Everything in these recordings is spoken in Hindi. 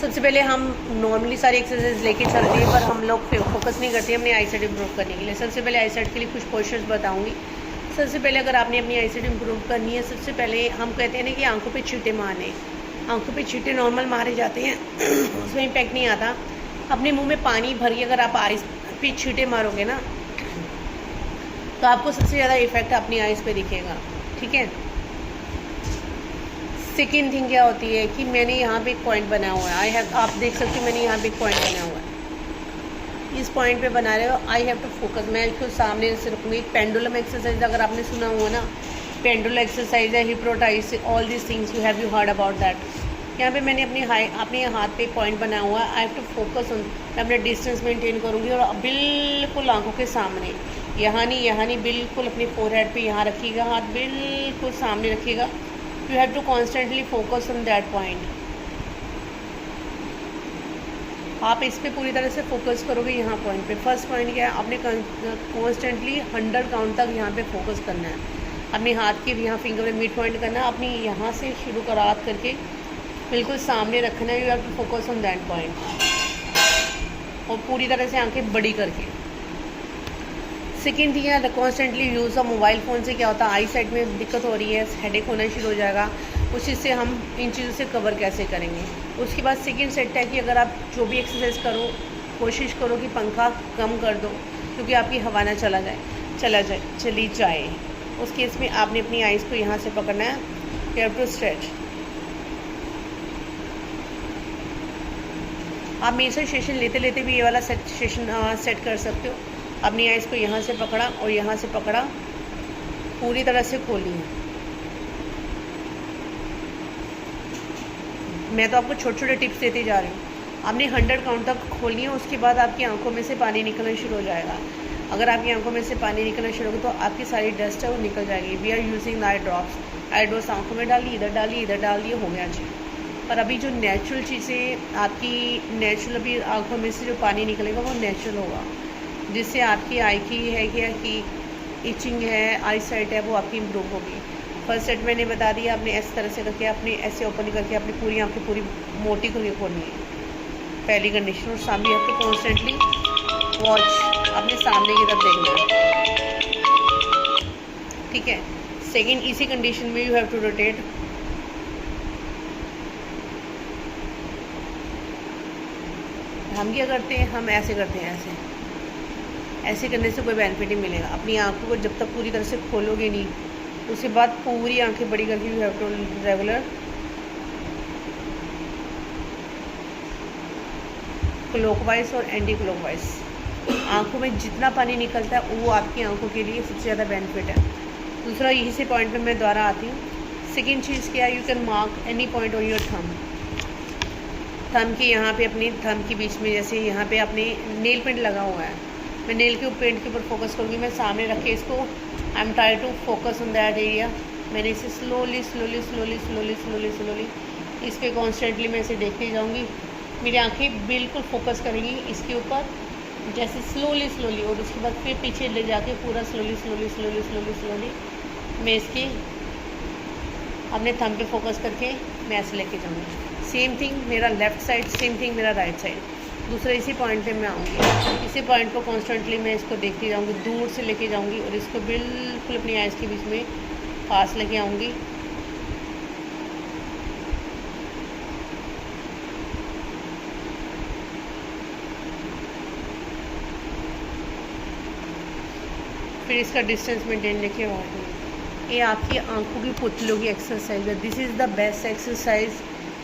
सबसे पहले हम नॉर्मली सारी एक्सरसाइज लेके चल रही है, पर हम लोग फोकस नहीं करते अपनी आई साइट इम्प्रूव करने के लिए। सबसे पहले आई साइट के लिए कुछ पोस्चर्स बताऊंगी। सबसे पहले अगर आपने अपनी आई साइट इम्प्रूव करनी है, सबसे पहले हम कहते हैं ना कि आंखों पे छींटे मारने। आंखों पे छींटे नॉर्मल मारे जाते हैं उसमें इम्पैक्ट नहीं आता। अपने मुंह में पानी भर के अगर आप आइस पे छींटे मारोगे ना, तो आपको सबसे ज़्यादा इफेक्ट अपनी आइज़ पे दिखेगा। ठीक है। सेकेंड थिंग क्या होती है कि मैंने यहाँ पे एक पॉइंट बनाया हुआ है। आप देख सकते हो मैंने यहाँ पे एक पॉइंट बनाया हुआ है। इस पॉइंट पे बना रहे हो, आई हैव टू फोकस। मैं इसको सामने से रखूँगी। एक पेंडुलम एक्सरसाइज अगर आपने सुना हुआ ना, पेंडुलम एक्सरसाइज है, hypnotize, all this things you heard about that. यहाँ पे मैंने अपने हाथ पे पॉइंट बनाया हुआ है। I have to focus on. मैं अपने डिस्टेंस मेंटेन करूँगी और बिल्कुल आंखों के सामने, यहाँ नहीं, बिल्कुल अपनी फोरहेड पे यहाँ रखिएगा, हाथ बिल्कुल सामने रखिएगा। You have to constantly focus on that point. आप इस पर पूरी तरह से फोकस करोगे यहाँ पॉइंट पे। फर्स्ट पॉइंट क्या है, आपने कॉन्स्टेंटली 100 काउंट तक यहाँ पे फोकस करना है। अपने हाथ के यहाँ फिंगर में मिड पॉइंट करना है, अपनी यहाँ से शुरू करात करके बिल्कुल सामने रखना है। You have to focus on that point और पूरी तरह से आंखें बड़ी करके। सेकेंड थिंग है constantly use of mobile phone से क्या होता है, आई साइड में दिक्कत हो रही है, हेडेक होना शुरू हो जाएगा। उस चीज़ से हम इन चीज़ों से कवर कैसे करेंगे। उसके बाद सेकेंड सेट है कि अगर आप जो भी एक्सरसाइज करो, कोशिश करो कि पंखा कम कर दो, क्योंकि आपकी हवा ना चली जाए। उस केस में आपने अपनी आइज़ को यहाँ से पकड़ना है। You have to stretch. आप मेरे से सेशन लेते लेते भी ये वाला सेशन सेट कर सकते हो। अपनी आइज़ को यहाँ से पकड़ा और यहाँ से पकड़ा, पूरी तरह से खोली है। मैं तो आपको छोटे छोटे टिप्स देते जा रही हूँ। आपने 100 काउंट तक खोलनी है। उसके बाद आपकी आंखों में से पानी निकलना शुरू हो जाएगा। अगर आपकी आंखों में से पानी निकलना शुरू होगा तो आपकी सारी डस्ट है वो निकल जाएगी। We are using eye drops. Eye drops आंखों में डाली, इधर डाली, इधर डाल दिए, हो गया जी। पर अभी जो नेचुरल चीज़ें आपकी नेचुरल, अभी आंखों में से जो पानी निकलेगा वो नेचुरल होगा, जिससे आपकी आई की है क्या कि इचिंग है, आई साइट है, वो आपकी इम्प्रूव होगी। फर्स्ट सेट मैंने बता दिया, आपने इस तरह से करके, अपने ऐसे ओपन करके अपनी पूरी आंखें पूरी मोटी करके खोलनी है, पहली कंडीशन। और सामने आपको कॉन्स्टेंटली वॉच, अपने सामने की तरफ देखना है। ठीक है। सेकेंड, इसी कंडीशन में यू हैव टू रोटेट। हम क्या करते हैं, हम ऐसे करते हैं, ऐसे करने से कोई बेनिफिट नहीं मिलेगा। अपनी आंखों को जब तक पूरी तरह से खोलोगे नहीं, उसके बाद पूरी आंखें बड़ी करके you have to regular clockwise और एंटी क्लॉकवाइज। आंखों में जितना पानी निकलता है वो आपकी आंखों के लिए सबसे ज़्यादा बेनिफिट है। दूसरा, यही से पॉइंट पे मैं दोबारा आती हूँ। सेकेंड चीज़ क्या है, you can mark any point on your thumb के यहाँ पे, अपनी थंब के बीच में, जैसे यहाँ पे अपने नेल पेंट लगा हुआ है, मैं नेल के पेंट के ऊपर फोकस करूँगी। मैं सामने रख के इसको I am try to focus on that area. मैंने इसे स्लोली इस पर कॉन्स्टेंटली मैं इसे देखती जाऊँगी। मेरी आंखें बिल्कुल फोकस करेंगी इसके ऊपर, जैसे स्लोली और उसके बाद फिर पीछे ले जाके पूरा स्लोली मैं इसके अपने थंब पे फोकस करके मैं ऐसे लेके जाऊँगी। सेम थिंग मेरा लेफ़्ट साइड, सेम थिंग मेरा राइट साइड। दूसरा इसी पॉइंट पे मैं आऊँगी। इसी पॉइंट को कॉन्स्टेंटली मैं इसको देखती जाऊँगी, दूर से लेके जाऊँगी और इसको बिल्कुल अपनी आइज़ के बीच में पास लेके आऊँगी। फिर इसका डिस्टेंस मेंटेन लेके आऊँगी। ये आपकी आंखों की पुतलों की एक्सरसाइज है। This is the best exercise.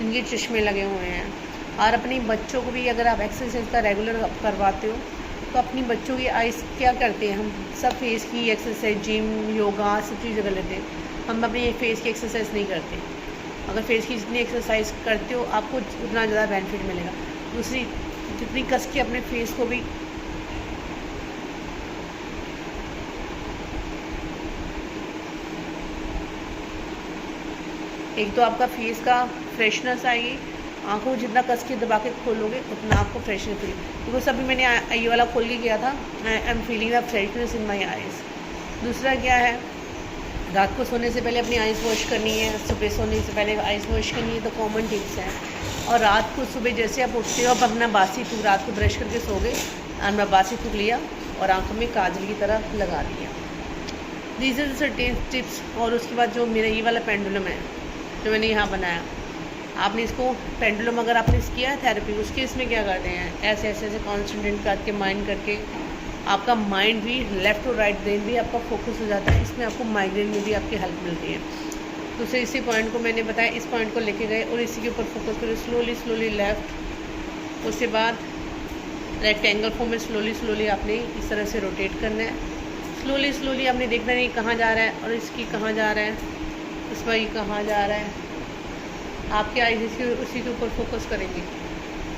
इनके चश्मे लगे हुए हैं। और अपने बच्चों को भी अगर आप एक्सरसाइज का रेगुलर करवाते हो तो अपनी बच्चों की आइज़ क्या करते हैं, हम सब फेस की एक्सरसाइज, जिम, योगा, सब चीज़ें कर लेते हैं। हम अपने फेस की एक्सरसाइज नहीं करते। अगर फेस की जितनी एक्सरसाइज करते हो आपको उतना ज़्यादा बेनिफिट मिलेगा। दूसरी, जितनी कस के अपने फेस को भी एक तो आपका फेस का फ्रेशनेस आएगी, आंखों को जितना कस के दबा के खोलोगे उतना आपको फ्रेशनेस फील। बिकॉज अभी मैंने ये वाला खोल के किया था, I am feeling the freshness in my eyes. दूसरा क्या है, रात को सोने से पहले अपनी आइज़ वॉश करनी है, सुबह सोने से पहले आइज़ वॉश करनी है, तो कॉमन टिप्स हैं। और रात को सुबह जैसे आप उठते हो, आप अपना बासी थूक रात को ब्रश करके सो गए, अपना बासी थूक लिया और आँखों में काजल की तरह लगा दिया। These are certain tips. और उसके बाद जो मेरा ये वाला पेंडुलम है जो मैंने यहाँ बनाया, आपने इसको पेंडुलम अगर आपने किया है थेरेपी, उसके इसमें क्या करते हैं, ऐसे ऐसे ऐसे कॉन्सेंट्रेट करके माइंड करके आपका माइंड भी लेफ़्ट और राइट ब्रेन भी आपका फोकस हो जाता है। इसमें आपको माइग्रेन में भी आपकी हेल्प मिलती है। तो उसे इसी पॉइंट को मैंने बताया, इस पॉइंट को लेके गए और इसी के ऊपर फोकस करें। स्लोली स्लोली लेफ़्ट, उसके बाद रेक्टेंगल फॉर्म में स्लोली स्लोली आपने इस तरह से रोटेट करना है। स्लोली स्लोली आपने देखना है कहाँ जा रहा है और इसकी कहाँ जा रहा है, इसमें ये कहाँ जा रहा है। आपके आइज़ उसी के ऊपर फोकस करेंगे।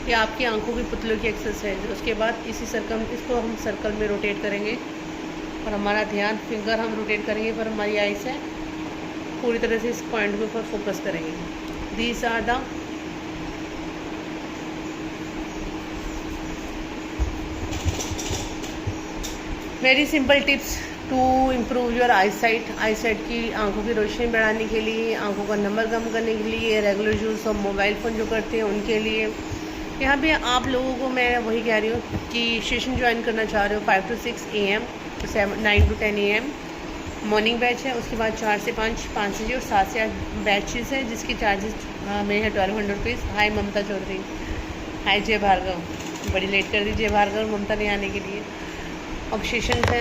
ये आपकी आंखों की पुतलों की एक्सरसाइज है। उसके बाद इसी सर्कल, इसको हम सर्कल में रोटेट करेंगे और हमारा ध्यान फिंगर हम रोटेट करेंगे पर हमारी आइज़ है पूरी तरह से इस पॉइंट के ऊपर फोकस करेंगे। These are the very simple tips to improve your eyesight की आंखों की रोशनी बढ़ाने के लिए, आंखों का नंबर कम करने के लिए, regular use of mobile phone जो करते हैं उनके लिए। यहाँ पे आप लोगों को मैं वही कह रही हूँ कि सेशन ज्वाइन करना चाह रहे हो 5 to 6 AM, 9 to 10 AM morning batch है। उसके बाद 4 से 5, 5 से 6 और 7 से 8 बैचेस है जिसकी चार्जेस मेरे हैं 1200 रुपीज़। हाय ममता चौधरी, हाय जय भार्गव, बड़ी लेट कर दी जय भार्गव ममता ने आने के लिए। अब सेशन है